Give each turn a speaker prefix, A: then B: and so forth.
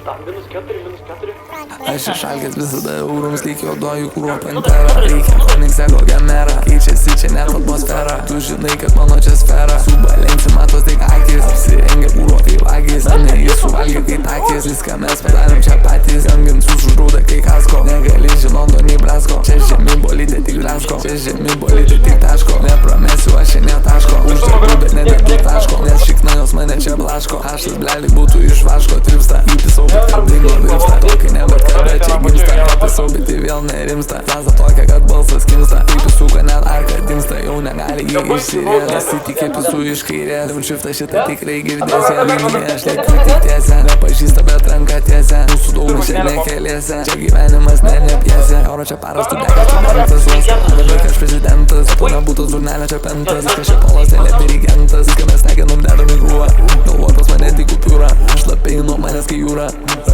A: -4.
B: Aš išalkęs visada eurums, lyg juodoju kūro pantera. Reikia konikse kokią merą, keičiasi čia net atmosfera. Tu žinai, kad mano čia sfera. Su balenci matos tik akis, apsirengia kūro kaip agis. Mane jis suvalgė kaip akis, viską mes padarėm čia patys. Jangant sužrūda kai kasko, negali žinodo nei brasko. Čia žemi bolidė tik drasko, čia žemi bolidė tik taško. Nepramesiu aš čia netaško, uždarbu bet nededu taško. Nes šiknajos mane čia blaško, aš tas bleli būtų iš vaško. Tripsta, įpisau, bet kad dingo virpsta. Tokį ne bet kada čia gimsta, papisau, bet tai vėl nerimsta. Zaza tokia, kad balsas kimsta, įpisau, kad net arka dimsta. Jau negali jį išsirėt, nesitikė pisų iš kairės. Daunšiftą šitą tikrai girdėsi, vilniuje aš lėkiu tik tiesę. Nepažįsta, bet ranka tiesę, mūsų daugų čia nekeliese. Čia gyvenimas ne pjesė, euro čia paras, tu dekas, tu bentas. Lanstarada vaikas prezidentas, pūna būtų žurnelė čia pentas. Viskas čia polas, telė dirigentas, viską mes nekinam, dedam į krūvą. Galvotos mane tik kupiūra, aš lapiai nuo manęs kai jūra.